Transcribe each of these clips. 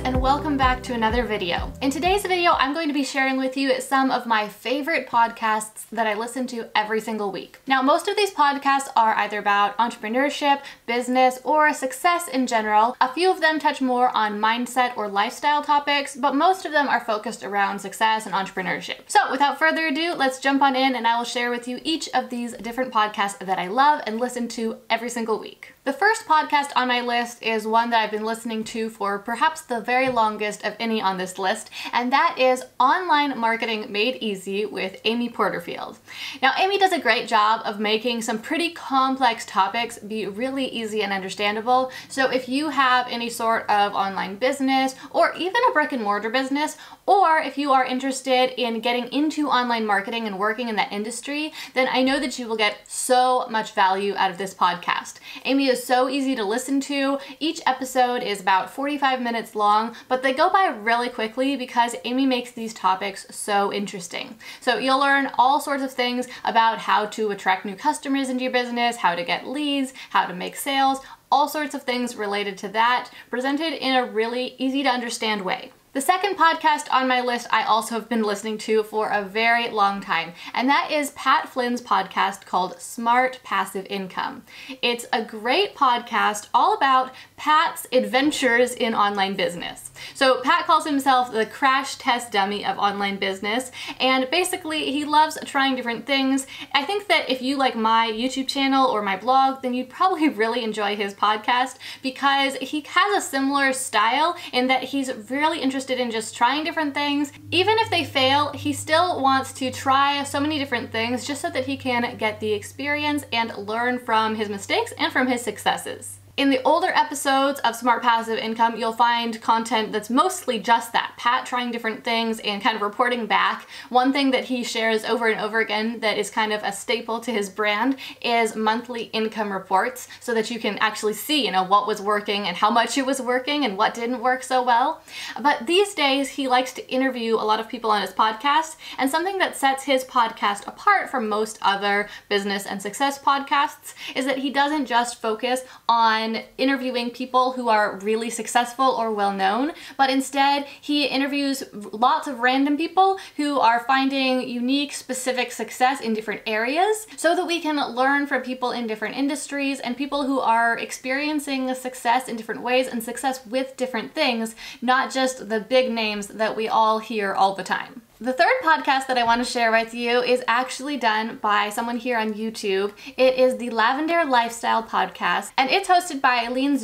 and welcome back to another video. In today's video, I'm going to be sharing with you some of my favorite podcasts that I listen to every single week. Now, most of these podcasts are either about entrepreneurship, business, or success in general. A few of them touch more on mindset or lifestyle topics, but most of them are focused around success and entrepreneurship. So without further ado, let's jump on in and I will share with you each of these different podcasts that I love and listen to every single week. The first podcast on my list is one that I've been listening to for perhaps the very longest of any on this list, and that is Online Marketing Made Easy with Amy Porterfield. Now, Amy does a great job of making some pretty complex topics be really easy and understandable. So if you have any sort of online business or even a brick and mortar business, or if you are interested in getting into online marketing and working in that industry, then I know that you will get so much value out of this podcast. Amy is so easy to listen to. Each episode is about 45 minutes long, but they go by really quickly because Amy makes these topics so interesting. So you'll learn all sorts of things about how to attract new customers into your business, how to get leads, how to make sales, all sorts of things related to that, presented in a really easy to understand way. The second podcast on my list I also have been listening to for a very long time, and that is Pat Flynn's podcast called Smart Passive Income. It's a great podcast all about Pat's adventures in online business. So Pat calls himself the crash test dummy of online business, and basically he loves trying different things. I think that if you like my YouTube channel or my blog, then you'd probably really enjoy his podcast because he has a similar style in that he's really interested in just trying different things. Even if they fail, he still wants to try so many different things just so that he can get the experience and learn from his mistakes and from his successes. In the older episodes of Smart Passive Income, you'll find content that's mostly just that, Pat trying different things and kind of reporting back. One thing that he shares over and over again that is kind of a staple to his brand is monthly income reports so that you can actually see, what was working and how much it was working and what didn't work so well. But these days, he likes to interview a lot of people on his podcast, and something that sets his podcast apart from most other business and success podcasts is that he doesn't just focus on interviewing people who are really successful or well-known, but instead he interviews lots of random people who are finding unique, specific success in different areas so that we can learn from people in different industries and people who are experiencing success in different ways and success with different things, not just the big names that we all hear all the time. The third podcast that I want to share with you is actually done by someone here on YouTube. It is the Lavender Lifestyle podcast, and it's hosted by Aileen,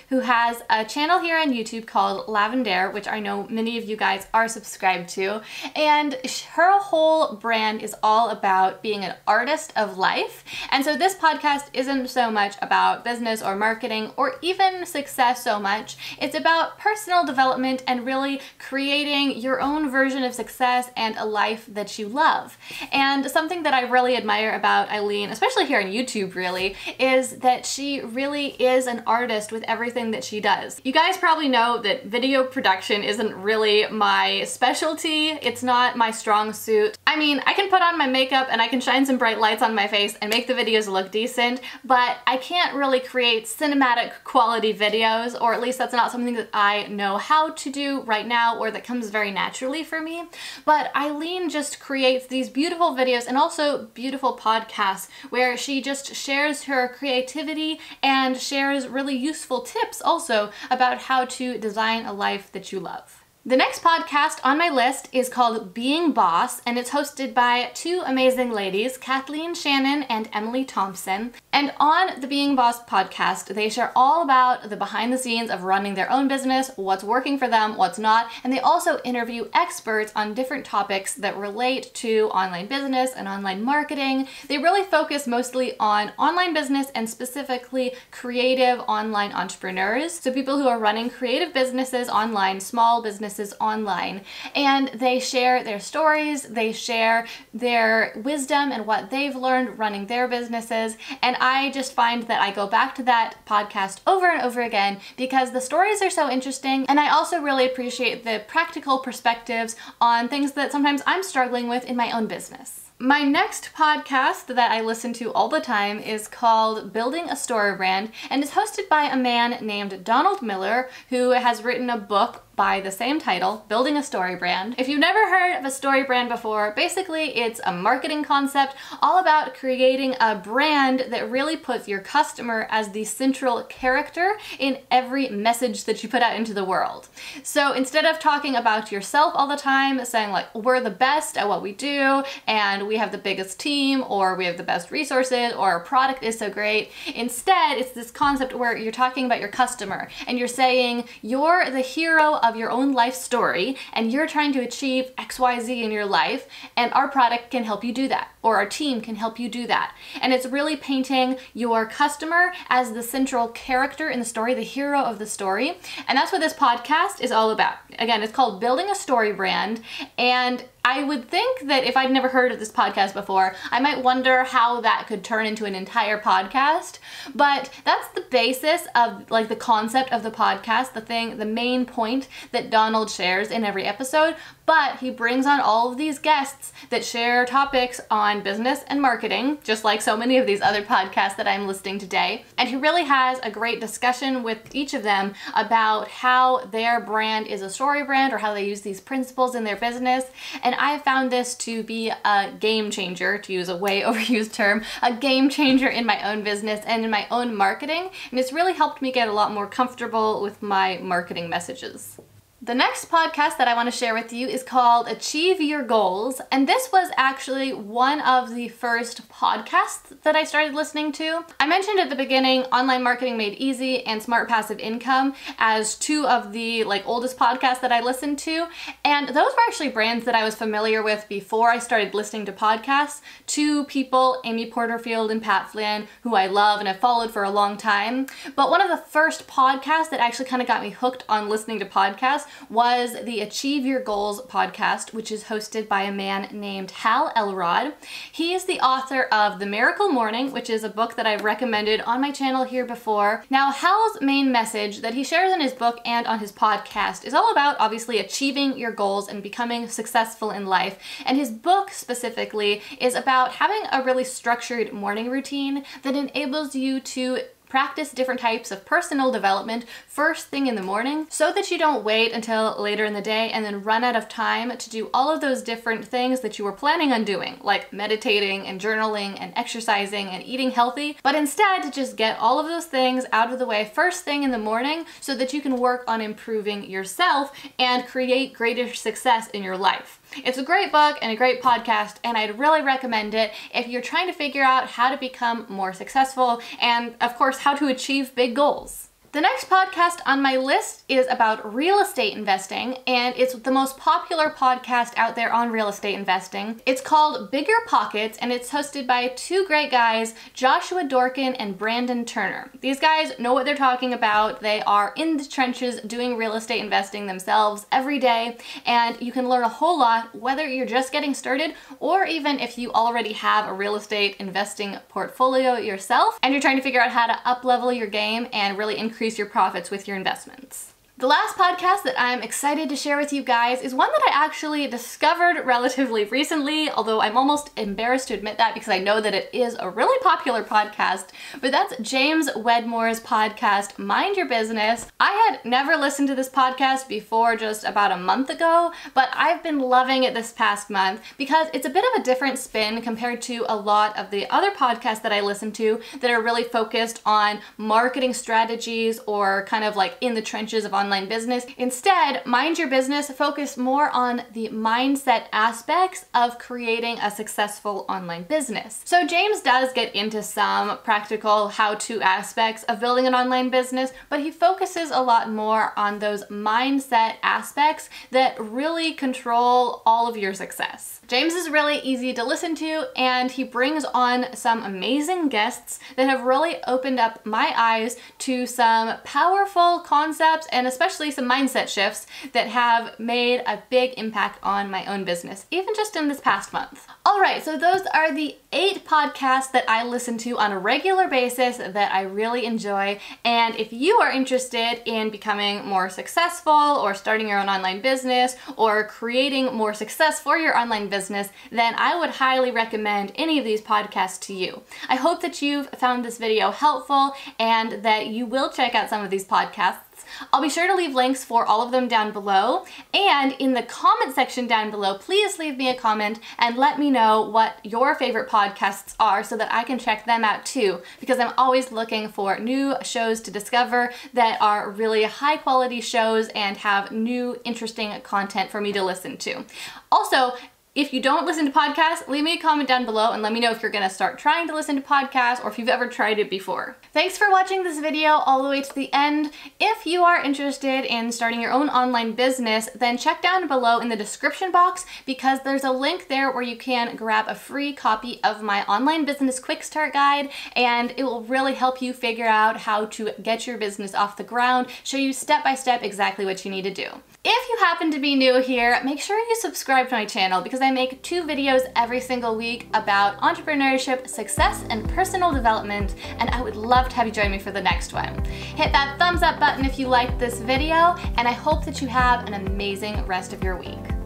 who has a channel here on YouTube called Lavendaire, which I know many of you guys are subscribed to. And her whole brand is all about being an artist of life. And so this podcast isn't so much about business or marketing or even success so much. It's about personal development and really creating your own version of success and a life that you love. And something that I really admire about Aileen, especially here on YouTube really, is that she really is an artist with everything that she does. You guys probably know that video production isn't really my specialty. It's not my strong suit. I mean, I can put on my makeup and I can shine some bright lights on my face and make the videos look decent, but I can't really create cinematic quality videos, or at least that's not something that I know how to do right now or that comes very naturally for me. But Aileen just creates these beautiful videos and also beautiful podcasts where she just shares her creativity and shares really useful tips also about how to design a life that you love. The next podcast on my list is called Being Boss, and it's hosted by two amazing ladies, Kathleen, Shannon, and Emily Thompson. And on the Being Boss podcast, they share all about the behind the scenes of running their own business, what's working for them, what's not, and they also interview experts on different topics that relate to online business and online marketing. They really focus mostly on online business and specifically creative online entrepreneurs, so people who are running creative businesses online, small businesses online, and they share their stories, they share their wisdom and what they've learned running their businesses, and I just find that I go back to that podcast over and over again because the stories are so interesting, and I also really appreciate the practical perspectives on things that sometimes I'm struggling with in my own business. My next podcast that I listen to all the time is called Building a Story Brand, and is hosted by a man named Donald Miller, who has written a book by the same title, Building a Story Brand. If you've never heard of a story brand before, basically it's a marketing concept all about creating a brand that really puts your customer as the central character in every message that you put out into the world. So instead of talking about yourself all the time, saying like, we're the best at what we do, and we have the biggest team, or we have the best resources, or our product is so great, instead it's this concept where you're talking about your customer, and you're saying you're the hero of your own life story, and you're trying to achieve XYZ in your life, and our product can help you do that, or our team can help you do that. And it's really painting your customer as the central character in the story, the hero of the story. And that's what this podcast is all about. Again, it's called Building a Story Brand, and I would think that if I'd never heard of this podcast before, I might wonder how that could turn into an entire podcast. But that's the basis of like the concept of the podcast, the main point that Donald shares in every episode. But he brings on all of these guests that share topics on business and marketing, just like so many of these other podcasts that I'm listing today. And he really has a great discussion with each of them about how their brand is a story brand, or how they use these principles in their business. And I found this to be a game changer, to use a way overused term, a game changer in my own business and in my own marketing. And it's really helped me get a lot more comfortable with my marketing messages. The next podcast that I want to share with you is called Achieve Your Goals, and this was actually one of the first podcasts that I started listening to. I mentioned at the beginning Online Marketing Made Easy and Smart Passive Income as two of the oldest podcasts that I listened to, and those were actually brands that I was familiar with before I started listening to podcasts. Two people, Amy Porterfield and Pat Flynn, who I love and have followed for a long time. But one of the first podcasts that actually kind of got me hooked on listening to podcasts was the Achieve Your Goals podcast, which is hosted by a man named Elrod. He is the author of The Miracle Morning, which is a book that I've recommended on my channel here before. Now, Hal's main message that he shares in his book and on his podcast is all about obviously achieving your goals and becoming successful in life. And his book specifically is about having a really structured morning routine that enables you to practice different types of personal development first thing in the morning, so that you don't wait until later in the day and then run out of time to do all of those different things that you were planning on doing, like meditating and journaling and exercising and eating healthy, but instead to just get all of those things out of the way first thing in the morning so that you can work on improving yourself and create greater success in your life. It's a great book and a great podcast, and I'd really recommend it if you're trying to figure out how to become more successful and, of course, how to achieve big goals. The next podcast on my list is about real estate investing, and it's the most popular podcast out there on real estate investing. It's called BiggerPockets, and it's hosted by two great guys, Joshua Dorkin and Brandon Turner. These guys know what they're talking about. They are in the trenches doing real estate investing themselves every day, and you can learn a whole lot whether you're just getting started or even if you already have a real estate investing portfolio yourself and you're trying to figure out how to up-level your game and really increase your profits with your investments. The last podcast that I'm excited to share with you guys is one that I actually discovered relatively recently, although I'm almost embarrassed to admit that because I know that it is a really popular podcast, but that's James Wedmore's podcast, Mind Your Business. I had never listened to this podcast before just about a month ago, but I've been loving it this past month because it's a bit of a different spin compared to a lot of the other podcasts that I listen to that are really focused on marketing strategies or kind of like in the trenches of online business. Instead, Mind Your Business focus more on the mindset aspects of creating a successful online business. So James does get into some practical how-to aspects of building an online business, but he focuses a lot more on those mindset aspects that really control all of your success. James is really easy to listen to, and he brings on some amazing guests that have really opened up my eyes to some powerful concepts and especially some mindset shifts that have made a big impact on my own business, even just in this past month. All right, so those are the 8 podcasts that I listen to on a regular basis that I really enjoy. And if you are interested in becoming more successful or starting your own online business or creating more success for your online business, then I would highly recommend any of these podcasts to you. I hope that you've found this video helpful and that you will check out some of these podcasts. I'll be sure to leave links for all of them down below, and in the comment section down below, please leave me a comment and let me know what your favorite podcasts are so that I can check them out too, because I'm always looking for new shows to discover that are really high quality shows and have new interesting content for me to listen to. Also, if you don't listen to podcasts, leave me a comment down below and let me know if you're gonna start trying to listen to podcasts or if you've ever tried it before. Thanks for watching this video all the way to the end. If you are interested in starting your own online business, then check down below in the description box because there's a link there where you can grab a free copy of my online business quick start guide, and it will really help you figure out how to get your business off the ground, show you step by step exactly what you need to do. If you happen to be new here, make sure you subscribe to my channel because I make 2 videos every single week about entrepreneurship, success, and personal development, and I would love to have you join me for the next one. Hit that thumbs up button if you liked this video, and I hope that you have an amazing rest of your week.